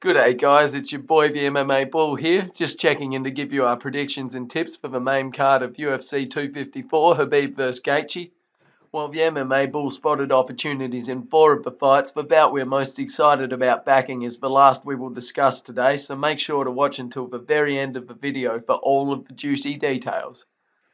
G'day guys, it's your boy the MMA Bull here, just checking in to give you our predictions and tips for the main card of UFC 254, Khabib vs Gaethje. While the MMA Bull spotted opportunities in 4 of the fights, the bout we're most excited about backing is the last we will discuss today, so make sure to watch until the very end of the video for all of the juicy details.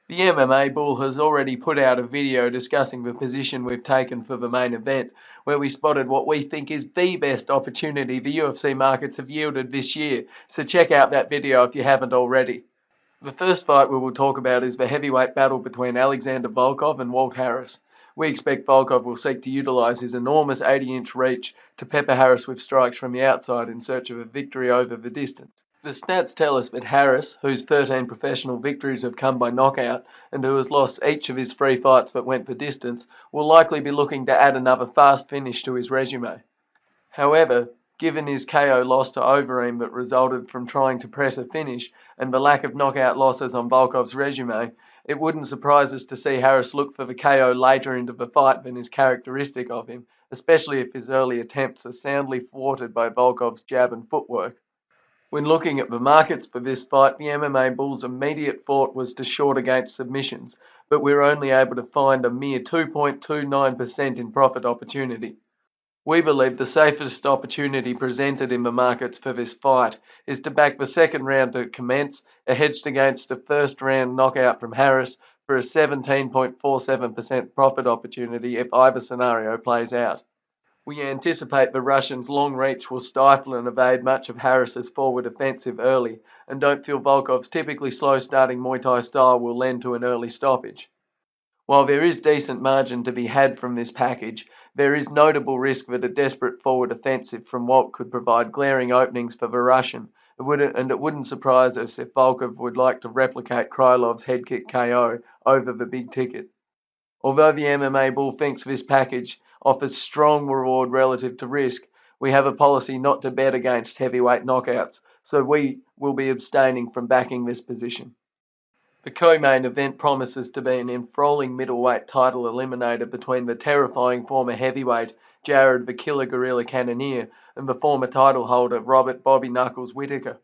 The MMA Bull has already put out a video discussing the position we've taken for the main event, where we spotted what we think is the best opportunity the UFC markets have yielded this year, so check out that video if you haven't already. The first fight we will talk about is the heavyweight battle between Alexander Volkov and Walt Harris. We expect Volkov will seek to utilise his enormous 80-inch reach to pepper Harris with strikes from the outside in search of a victory over the distance. The stats tell us that Harris, whose 13 professional victories have come by knockout and who has lost each of his 3 fights that went the distance, will likely be looking to add another fast finish to his resume. However, given his KO loss to Overeem that resulted from trying to press a finish and the lack of knockout losses on Volkov's resume, it wouldn't surprise us to see Harris look for the KO later into the fight than is characteristic of him, especially if his early attempts are soundly thwarted by Volkov's jab and footwork. When looking at the markets for this fight, the MMA Bull's immediate thought was to short against submissions, but we were only able to find a mere 2.29% in profit opportunity. We believe the safest opportunity presented in the markets for this fight is to back the second round to commence, hedged against a first round knockout from Harris for a 17.47% profit opportunity if either scenario plays out. We anticipate the Russians' long reach will stifle and evade much of Harris's forward offensive early, and don't feel Volkov's typically slow starting Muay Thai style will lend to an early stoppage. While there is decent margin to be had from this package, there is notable risk that a desperate forward offensive from Walt could provide glaring openings for the Russian, and it wouldn't surprise us if Volkov would like to replicate Krylov's head kick KO over the big ticket. Although the MMA Bull thinks this package offers strong reward relative to risk, we have a policy not to bet against heavyweight knockouts, so we will be abstaining from backing this position. The co-main event promises to be an enthralling middleweight title eliminator between the terrifying former heavyweight Jared the Killer Gorilla Cannonier and the former title holder Robert Bobby Knuckles Whittaker.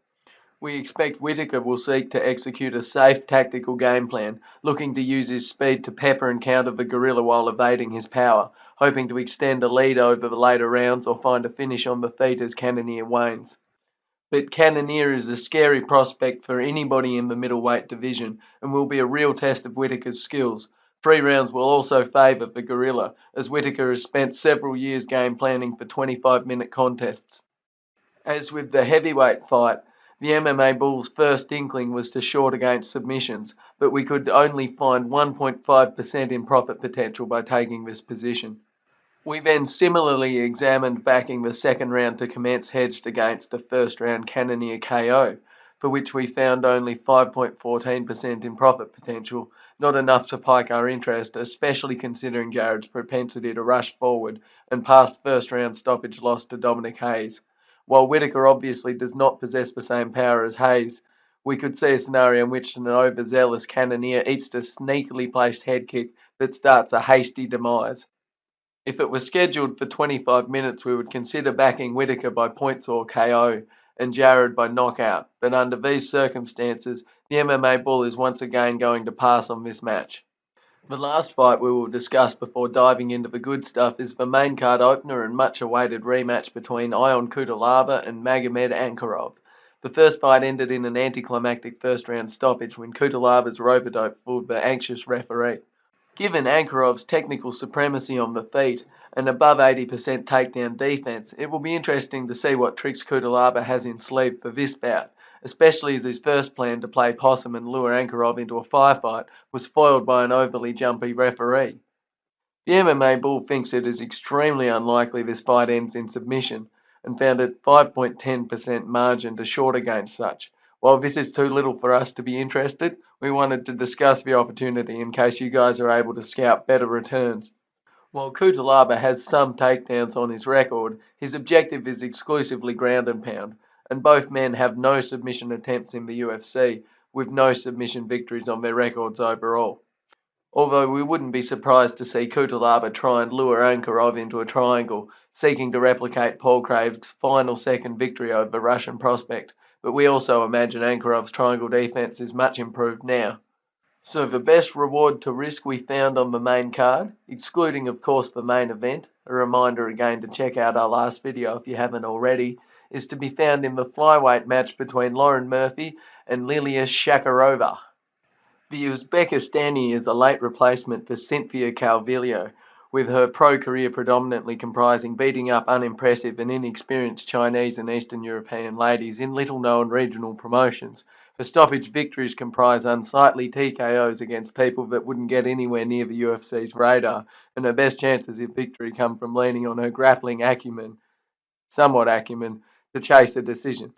We expect Whittaker will seek to execute a safe tactical game plan, looking to use his speed to pepper and counter the gorilla while evading his power, hoping to extend a lead over the later rounds or find a finish on the feet as Cannonier wanes. But Cannonier is a scary prospect for anybody in the middleweight division and will be a real test of Whittaker's skills. 3 rounds will also favour the gorilla, as Whittaker has spent several years game planning for 25-minute contests. As with the heavyweight fight, the MMA Bull's first inkling was to short against submissions, but we could only find 1.5% in profit potential by taking this position. We then similarly examined backing the second round to commence hedged against a first round Cannonier KO, for which we found only 5.14% in profit potential, not enough to pique our interest, especially considering Jared's propensity to rush forward and past first round stoppage loss to Dominic Hayes. While Whittaker obviously does not possess the same power as Hayes, we could see a scenario in which an overzealous Cannonier eats a sneakily placed head kick that starts a hasty demise. If it was scheduled for 25 minutes, we would consider backing Whittaker by points or KO and Jared by knockout, but under these circumstances, the MMA Bull is once again going to pass on this match. The last fight we will discuss before diving into the good stuff is the main card opener and much awaited rematch between Ion Cutelaba and Magomed Ankarov. The first fight ended in an anticlimactic first round stoppage when Kutelaba's rope-a-dope fooled the anxious referee. Given Ankarov's technical supremacy on the feet and above 80% takedown defense, it will be interesting to see what tricks Cutelaba has in sleeve for this bout, especially as his first plan to play possum and lure Ankarov into a firefight was foiled by an overly jumpy referee. The MMA Bull thinks it is extremely unlikely this fight ends in submission and found a 5.10% margin to short against such. While this is too little for us to be interested, we wanted to discuss the opportunity in case you guys are able to scout better returns. While Cutelaba has some takedowns on his record, his objective is exclusively ground and pound, and both men have no submission attempts in the UFC, with no submission victories on their records overall. Although we wouldn't be surprised to see Kutalaba try and lure Ankarov into a triangle, seeking to replicate Paul Crave's final second victory over the Russian prospect, but we also imagine Ankarov's triangle defense is much improved now. So the best reward to risk we found on the main card, excluding of course the main event, a reminder again to check out our last video if you haven't already, is to be found in the flyweight match between Lauren Murphy and Lilia Shakarova. The Uzbekistani is a late replacement for Cynthia Calvillo, with her pro career predominantly comprising beating up unimpressive and inexperienced Chinese and Eastern European ladies in little-known regional promotions. Her stoppage victories comprise unsightly TKOs against people that wouldn't get anywhere near the UFC's radar, and her best chances of victory come from leaning on her grappling somewhat acumen, to chase a decision.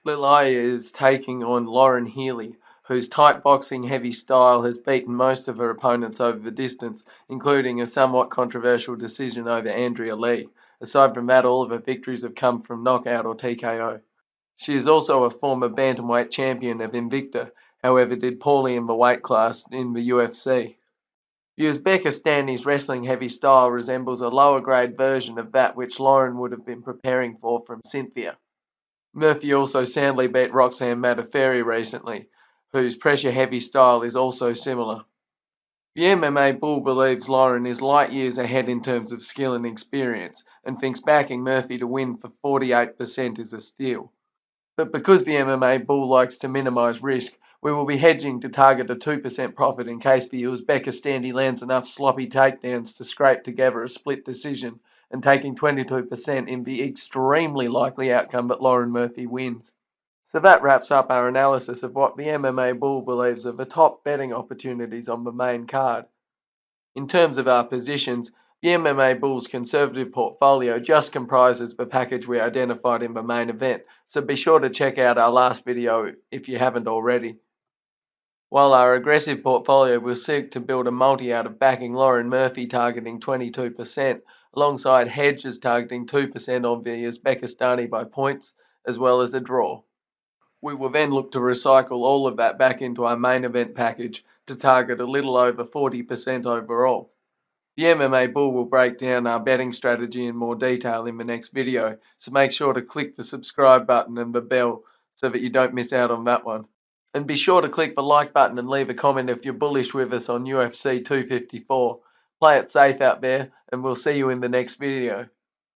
Lilia is taking on Lauren Healy, whose tight boxing heavy style has beaten most of her opponents over the distance, including a somewhat controversial decision over Andrea Lee. Aside from that, all of her victories have come from knockout or TKO. She is also a former bantamweight champion of Invicta, however did poorly in the weight class in the UFC. The Uzbekistani's wrestling heavy style resembles a lower grade version of that which Lauren would have been preparing for from Cynthia. Murphy also soundly beat Roxanne Mataferi recently, whose pressure-heavy style is also similar. The MMA Bull believes Lauren is light years ahead in terms of skill and experience, and thinks backing Murphy to win for 48% is a steal. But because the MMA Bull likes to minimise risk, we will be hedging to target a 2% profit in case the Uzbekistani lands enough sloppy takedowns to scrape together a split decision, and taking 22% in the extremely likely outcome that Lauren Murphy wins. So that wraps up our analysis of what the MMA Bull believes are the top betting opportunities on the main card. In terms of our positions, the MMA Bull's conservative portfolio just comprises the package we identified in the main event, so be sure to check out our last video if you haven't already. While our aggressive portfolio will seek to build a multi out of backing Lauren Murphy targeting 22%, alongside hedges targeting 2% on the Uzbekistani by points, as well as a draw. We will then look to recycle all of that back into our main event package to target a little over 40% overall. The MMA Bull will break down our betting strategy in more detail in the next video, so make sure to click the subscribe button and the bell so that you don't miss out on that one. And be sure to click the like button and leave a comment if you're bullish with us on UFC 254. Play it safe out there, and we'll see you in the next video.